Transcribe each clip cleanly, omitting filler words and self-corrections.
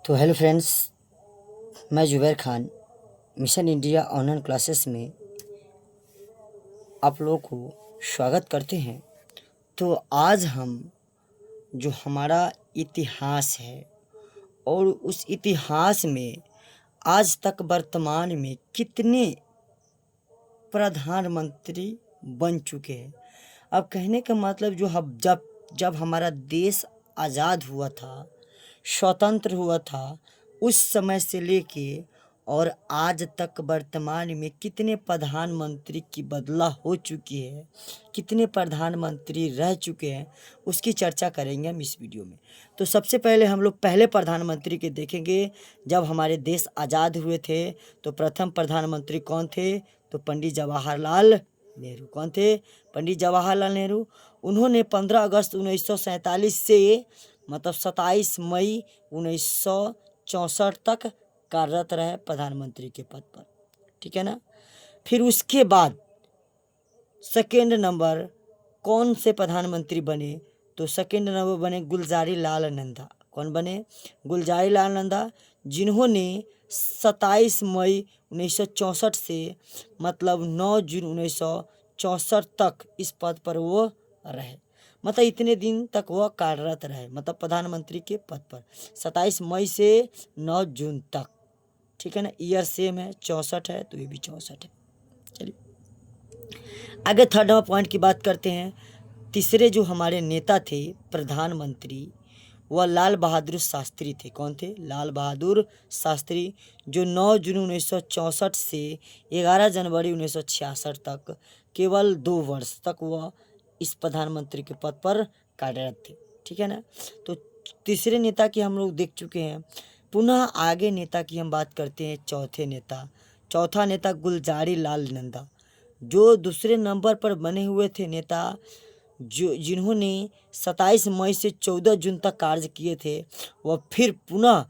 तो hello friends, मैं Zubair Khan mission India online classes में आप लोगों को स्वागत करते हैं। तो आज हम जो हमारा इतिहास है और उस इतिहास में आज तक वर्तमान में कितने प्रधानमंत्री बन चुके हैं। अब कहने का मतलब जो हम जब हमारा देश आज़ाद हुआ था, स्वतंत्र हुआ था, उस समय से लेके और आज तक वर्तमान में कितने प्रधानमंत्री की बदला हो चुकी है, कितने प्रधानमंत्री रह चुके हैं, उसकी चर्चा करेंगे हम इस वीडियो में। तो सबसे पहले हम लोग पहले प्रधानमंत्री के देखेंगे। जब हमारे देश आज़ाद हुए थे तो प्रथम प्रधानमंत्री कौन थे? तो पंडित जवाहरलाल नेहरू। कौन थे? पंडित जवाहरलाल नेहरू। उन्होंने 15 अगस्त 1947 से मतलब 27 मई 1964 तक कार्यरत रहे प्रधानमंत्री के पद पर। ठीक है ना। फिर उसके बाद सेकेंड नंबर कौन से प्रधानमंत्री बने? तो सेकेंड नंबर बने गुलजारी लाल नंदा। कौन बने? गुलजारी लाल नंदा, जिन्होंने 27 मई 1964 से मतलब 9 जून 1964 तक इस पद पर वो रहे। मतलब इतने दिन तक वह कार्यरत रहे, मतलब प्रधानमंत्री के पद पर 27 मई से 9 जून तक। ठीक है ना। ईयर सेम है, 64 है, तो ये भी 64 है। चलिए आगे थर्ड नंबर पॉइंट की बात करते हैं। तीसरे जो हमारे नेता थे प्रधानमंत्री, वह लाल बहादुर शास्त्री थे। कौन थे? लाल बहादुर शास्त्री, जो 9 जून 1964 से 11 जनवरी 1966 तक केवल 2 वर्ष तक वह इस प्रधानमंत्री के पद पर कार्यरत थे। ठीक है ना। तो तीसरे नेता की हम लोग देख चुके हैं। पुनः आगे नेता की हम बात करते हैं। चौथा नेता गुलजारी लाल नंदा, जो दूसरे नंबर पर बने हुए थे नेता, जिन्होंने 27 मई से 14 जून तक कार्य किए थे। वह फिर पुनः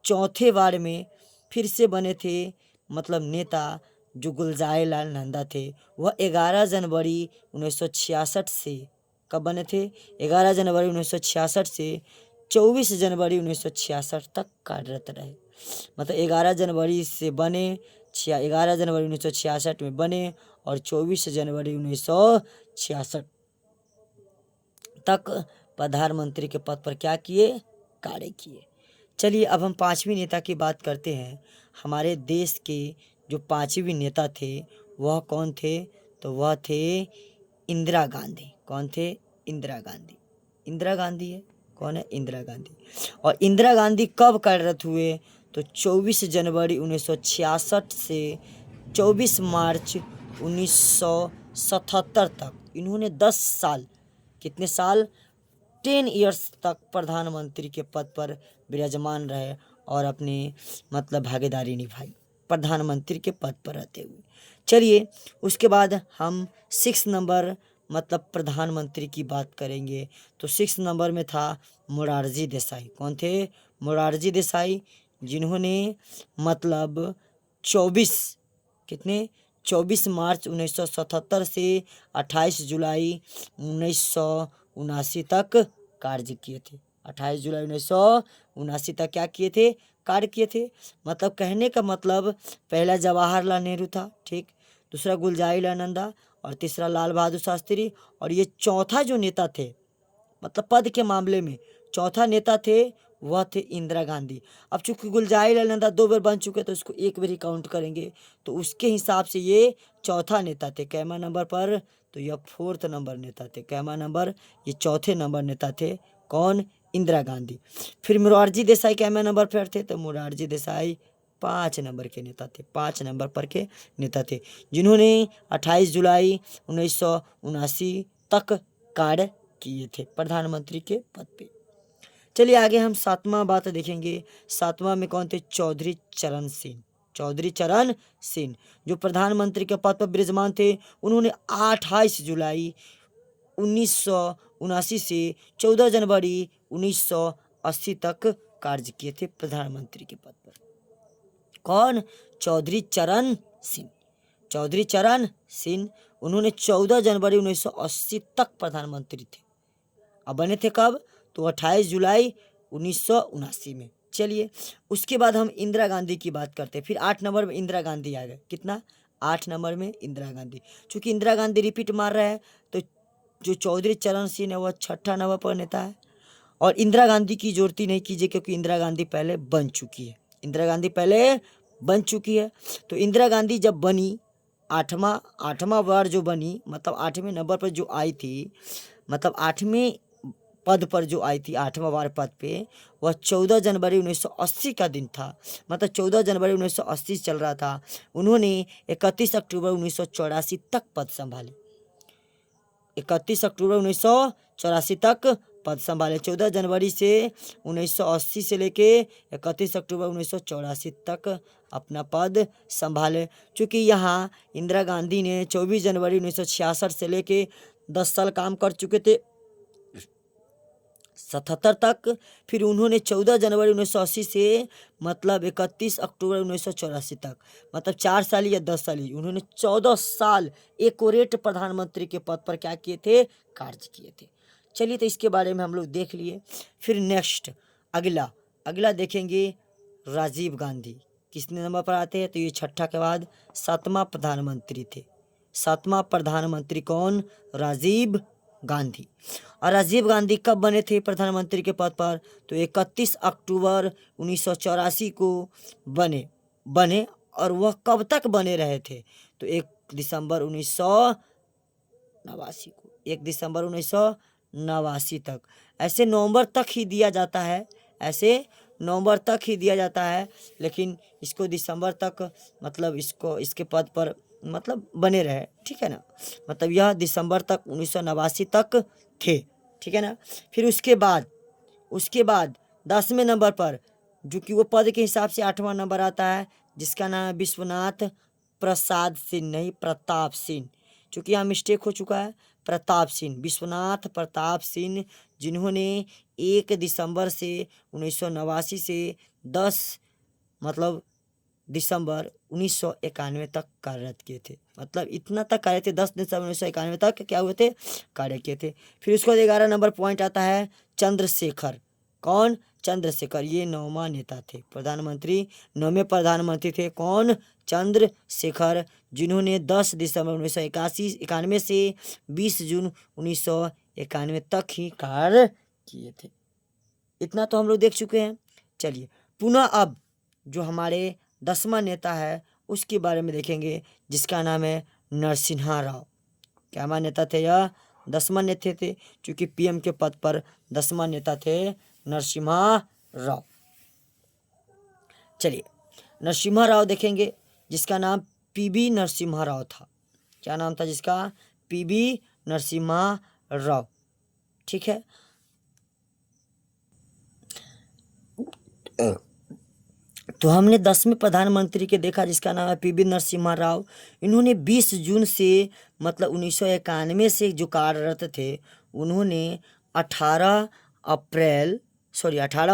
चौथे बार में फिर से बने थे, मतलब नेता जो गुलजारी लाल नंदा थे। वह 11 जनवरी 1966 से कब बने थे? 11 जनवरी 1966 से 24 जनवरी 1966 तक कार्यरत रहे। मतलब 11 जनवरी से बने, 11 जनवरी 1966 में बने और 24 जनवरी 1966 तक प्रधानमंत्री के पद पर क्या किए? कार्य किए। चलिए अब हम पांचवी नेता की बात करते हैं। हमारे देश के जो पांचवी नेता थे वह कौन थे? तो वह थे इंदिरा गांधी। कौन थे? इंदिरा गांधी। इंदिरा गांधी है। कौन है? इंदिरा गांधी। और इंदिरा गांधी कब कार्यरत हुए? तो 24 जनवरी 1966 से 24 मार्च 1977 तक इन्होंने 10 साल, कितने साल? 10 ईयर्स तक प्रधानमंत्री के पद पर विराजमान रहे और अपनी मतलब भागीदारी निभाई प्रधानमंत्री के पद पर रहते हुए। चलिए उसके बाद हम 6 नंबर मतलब प्रधानमंत्री की बात करेंगे। तो 6 नंबर में था मोरारजी देसाई। कौन थे? मोरारजी देसाई, जिन्होंने मतलब 24 कितने 24 मार्च 1977 से 28 जुलाई 1979 तक कार्य किए थे। 28 जुलाई 1979 तक क्या किए थे? कार्य किए थे। मतलब कहने का मतलब पहला जवाहरलाल नेहरू था, ठीक, दूसरा गुलजारी लाल नंदा और तीसरा लाल बहादुर शास्त्री, और ये चौथा जो नेता थे मतलब पद के मामले में चौथा नेता थे वह थे इंदिरा गांधी। अब चूंकि गुलजारी लाल नंदा 2 बार बन चुके तो उसको एक बार ही काउंट करेंगे, तो उसके हिसाब से ये चौथा नेता थे। कैमा नंबर पर? तो यह 4th नंबर नेता थे। कैमा नंबर? ये चौथे नंबर नेता थे। कौन? इंदिरा गांधी। फिर मोरारजी देसाई कैमा नंबर पर थे? तो मोरारजी देसाई 5 नंबर के नेता थे। 5 नंबर पर के नेता थे, जिन्होंने 28 जुलाई 1979 तक कार्य किए थे प्रधानमंत्री के पद पे। चलिए आगे हम 7वां बात देखेंगे। 7वां में कौन थे? चौधरी चरण सिंह। चौधरी चरण सिंह जो प्रधानमंत्री के पद पर विराजमान थे। उन्होंने 28 जुलाई 1979 से 14 जनवरी 1980 तक कार्य किए थे प्रधानमंत्री के पद पर। कौन? चौधरी चरण सिंह। चौधरी चरण सिंह, उन्होंने 14 जनवरी 1980 तक प्रधानमंत्री थे। अब बने थे कब? तो 28 जुलाई 1979 में। चलिए उसके बाद हम इंदिरा गांधी की बात करते हैं। फिर 8 नंबर में इंदिरा गांधी आ गए। कितना? 8 नंबर में इंदिरा गांधी। चूंकि इंदिरा गांधी रिपीट मार रहा है तो जो चौधरी चरण सिंह है वह 6ठा नंबर पर नेता है। और इंदिरा गांधी की जोड़ती नहीं कीजिए क्योंकि इंदिरा गांधी पहले बन चुकी है। इंदिरा गांधी पहले बन चुकी है। तो इंदिरा गांधी जब बनी, आठवां बार जो बनी, मतलब 8वें नंबर पर जो आई थी, मतलब 8वें पद पर जो आई थी, 8वां बार पद पे, वह 14 जनवरी 1980 का दिन था। मतलब 14 जनवरी 1980 चल रहा था। उन्होंने 31 अक्टूबर 1984 तक पद संभाले। 31 अक्टूबर 1984 तक पद संभाले। 14 जनवरी से 1980 से लेके 31 अक्टूबर 1984 तक अपना पद संभाले। चूँकि यहाँ इंदिरा गांधी ने 24 जनवरी 1966 से लेके 10 साल काम कर चुके थे, 77 तक। फिर उन्होंने 14 जनवरी 1980 से मतलब 31 अक्टूबर 1984 तक, मतलब 4 साल या 10 साल ही, उन्होंने 14 साल एकोरेट प्रधानमंत्री के पद पर क्या किए थे? कार्य किए थे। चलिए तो इसके बारे में हम लोग देख लिए। फिर नेक्स्ट अगला देखेंगे राजीव गांधी। किसने नंबर पर आते हैं? तो ये 6ठा के बाद 7वां प्रधानमंत्री थे। 7वां प्रधानमंत्री कौन? राजीव गांधी। और राजीव गांधी कब बने थे प्रधानमंत्री के पद पर? तो 31 अक्टूबर 1984 को बने और वह कब तक बने रहे थे? तो 1 दिसंबर 1989 को, 1 दिसंबर 1989 तक। ऐसे नवंबर तक ही दिया जाता है, ऐसे नवंबर तक ही दिया जाता है, लेकिन इसको दिसंबर तक मतलब इसके पद पर मतलब बने रहे, ठीक है ना। मतलब यह दिसंबर तक 1989 तक थे, ठीक है ना। फिर उसके बाद 10वें नंबर पर, जो कि वो पद के हिसाब से 8वां नंबर आता है, जिसका नाम है विश्वनाथ प्रसाद सिंह, नहीं प्रताप सिंह, चूँकि यहाँ मिस्टेक हो चुका है। प्रताप सिंह, विश्वनाथ प्रताप सिंह, जिन्होंने 1 दिसंबर से 1989 से 10 मतलब दिसंबर 1991 तक कार्यरत किए थे। मतलब इतना तक कार्य थे, 10 दिसंबर 1991 तक क्या हुए थे? कार्य किए थे। फिर उसके बाद 11 नंबर पॉइंट आता है चंद्रशेखर। कौन? चंद्रशेखर। ये 9वां नेता थे प्रधानमंत्री, 9वें प्रधानमंत्री थे। कौन? चंद्रशेखर, जिन्होंने 10 दिसंबर 1991 से 20 जून 1991 तक ही कार्य किए थे। इतना तो हम लोग देख चुके हैं। चलिए पुनः अब जो हमारे 10वां नेता है उसके बारे में देखेंगे, जिसका नाम है नरसिम्हा राव। क्या हमारे नेता थे? यह 10वां नेता थे, क्योंकि पीएम के पद पर 10वां नेता थे नरसिम्हा राव। चलिए नरसिम्हा राव देखेंगे, जिसका नाम पीवी नरसिम्हा राव था। क्या नाम था जिसका? पीवी नरसिम्हा राव, ठीक है। तो हमने 10वें प्रधानमंत्री के देखा, जिसका नाम है पीवी नरसिम्हा राव। इन्होंने 20 जून से मतलब 1991 से जो कार्यरत थे, उन्होंने 18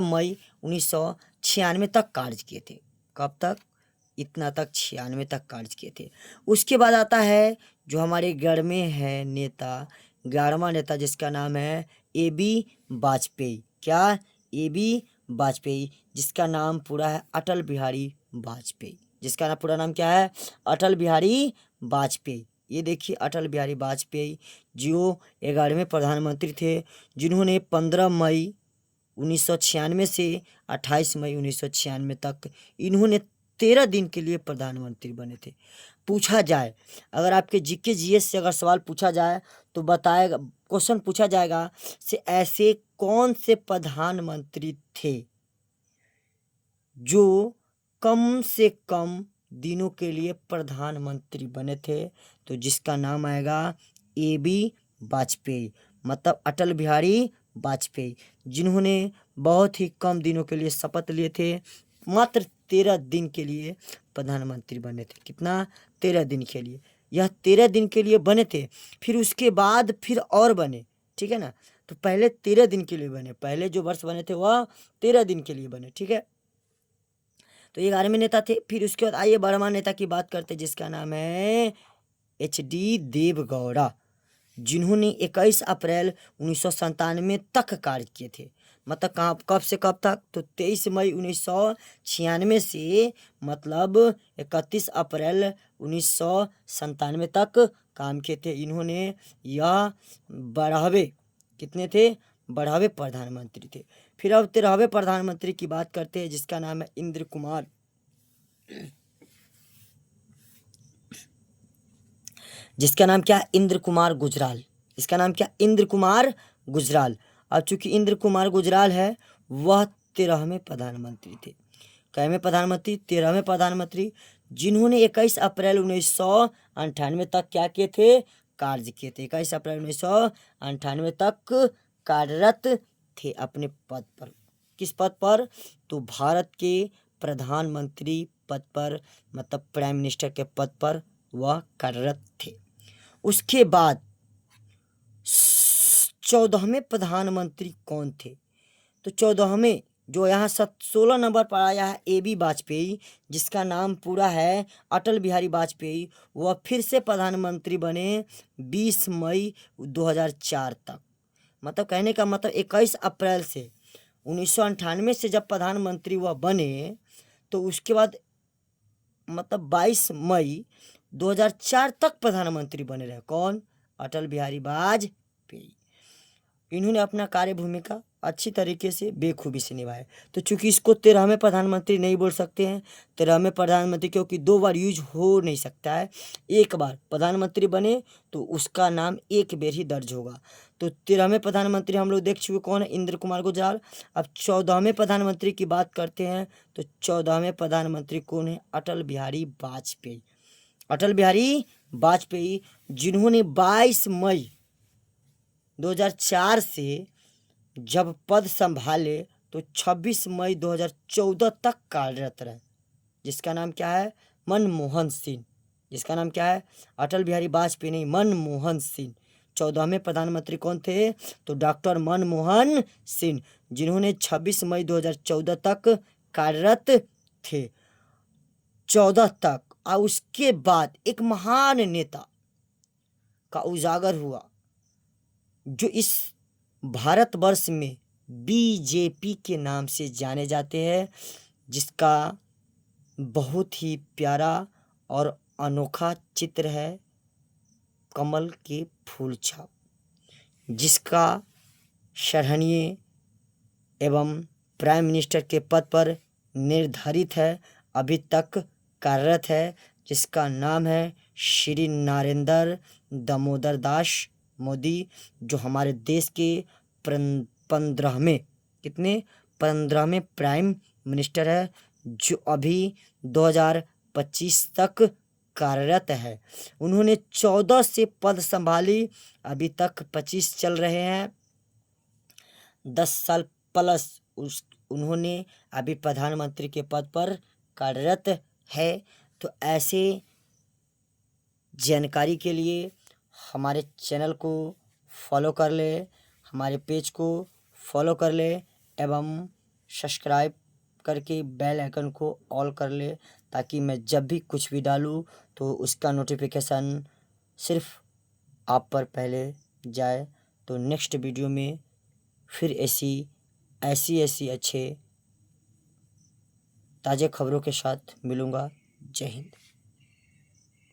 मई 1996 तक कार्य किए थे। कब तक? इतना तक, 96 तक कार्य किए थे। उसके बाद आता है जो हमारे गढ़ में है नेता, 11वां नेता, जिसका नाम है AB वाजपेयी। क्या? AB वाजपेयी, जिसका नाम पूरा है अटल बिहारी वाजपेयी। जिसका पूरा नाम क्या है? अटल बिहारी वाजपेयी। ये देखिए अटल बिहारी वाजपेयी, जो 11वें प्रधानमंत्री थे, जिन्होंने 15 मई 1996 से 28 मई 1996 तक इन्होंने 13 दिन के लिए प्रधानमंत्री बने थे। पूछा जाए, अगर आपके जीके जीएस से अगर सवाल पूछा जाए तो बताएगा, क्वेश्चन पूछा जाएगा से ऐसे कौन से प्रधानमंत्री थे जो कम से कम दिनों के लिए प्रधानमंत्री बने थे? तो जिसका नाम आएगा AB वाजपेयी, मतलब अटल बिहारी वाजपेयी, जिन्होंने बहुत ही कम दिनों के लिए शपथ लिए थे, मात्र 13 दिन के लिए प्रधानमंत्री बने थे। कितना? 13 दिन के लिए। यह 13 दिन के लिए बने थे, फिर उसके बाद फिर और बने, ठीक है ना। तो पहले 13 दिन के लिए बने, पहले जो वर्ष बने थे वह 13 दिन के लिए बने, ठीक है। तो ये 11वें नेता थे। फिर उसके बाद आइए 12वां नेता की बात करते, जिसका नाम है HD देवगौड़ा, जिन्होंने 21 अप्रैल 1997 तक कार्य किए थे। मतलब कहाँ कब से कब तक, तो 23 मई 1996 से मतलब 31 अप्रैल 1997 तक काम किए थे इन्होंने। यह 12वें कितने थे, 12वें प्रधानमंत्री थे। फिर अब 13वें प्रधानमंत्री की बात करते हैं, जिसका नाम है इंद्र कुमार, जिसका नाम क्या है, इंद्र कुमार गुजराल। इसका नाम क्या, इंद्र कुमार गुजराल। अब चूंकि इंद्र कुमार गुजराल है, वह 13वें प्रधानमंत्री थे। कैवें प्रधानमंत्री, 13वें प्रधानमंत्री, जिन्होंने 21 अप्रैल 1998 तक क्या किए थे, कार्य किए थे। 21 अप्रैल 1998 तक कार्यरत थे अपने पद पर। किस पद पर, तो भारत के प्रधानमंत्री पद पर, मतलब प्राइम मिनिस्टर के पद पर वह कार्यरत थे। उसके बाद 14वें प्रधानमंत्री कौन थे, तो 14वें जो यहाँ 16 नंबर पर आया है AB वाजपेयी, जिसका नाम पूरा है अटल बिहारी वाजपेयी। वह फिर से प्रधानमंत्री बने 20 मई 2004 तक। मतलब कहने का मतलब 21 अप्रैल से 1998 से जब प्रधानमंत्री वह बने, तो उसके बाद मतलब 22 मई 2004 तक प्रधानमंत्री बने रहे। कौन, अटल बिहारी वाजपेयी। इन्होंने अपना कार्य भूमिका अच्छी तरीके से बेखूबी से निभाया। तो चूंकि इसको 13वें प्रधानमंत्री नहीं बोल सकते हैं, 13वें प्रधानमंत्री, क्योंकि 2 बार यूज हो नहीं सकता है। एक बार प्रधानमंत्री बने तो उसका नाम एक बेर ही दर्ज होगा। तो 13वें प्रधानमंत्री हम लोग देख चुके कौन है, इंद्र कुमार गुजराल। अब 14वें प्रधानमंत्री की बात करते हैं, तो 14वें प्रधानमंत्री कौन है, अटल बिहारी वाजपेयी। अटल बिहारी वाजपेयी, जिन्होंने 22 मई 2004 से जब पद संभाले तो 26 मई 2014 तक कार्यरत रहे। जिसका नाम क्या है, मनमोहन सिंह। जिसका नाम क्या है, अटल बिहारी वाजपेयी नहीं, मनमोहन सिंह। 14वें प्रधानमंत्री कौन थे, तो डॉक्टर मनमोहन सिंह, जिन्होंने 26 मई 2014 तक कार्यरत थे, 14 तक। और उसके बाद एक महान नेता का उजागर हुआ, जो इस भारतवर्ष में BJP के नाम से जाने जाते हैं, जिसका बहुत ही प्यारा और अनोखा चित्र है कमल के फूल छाप, जिसका सराहनीय एवं प्राइम मिनिस्टर के पद पर निर्धारित है, अभी तक कार्यरत है, जिसका नाम है श्री नरेंद्र दामोदर दास मोदी, जो हमारे देश के 15वें कितने 15वें प्राइम मिनिस्टर है, जो अभी 2025 तक कार्यरत है। उन्होंने 14 से पद संभाली, अभी तक 25 चल रहे हैं, 10 साल प्लस उन्होंने अभी प्रधानमंत्री के पद पर कार्यरत है। तो ऐसे जानकारी के लिए हमारे चैनल को फॉलो कर ले, हमारे पेज को फॉलो कर ले एवं सब्सक्राइब करके बेल आइकन को ऑल कर ले, ताकि मैं जब भी कुछ भी डालूँ तो उसका नोटिफिकेशन सिर्फ आप पर पहले जाए। तो नेक्स्ट वीडियो में फिर ऐसी अच्छे ताज़े खबरों के साथ मिलूँगा। जय हिंद।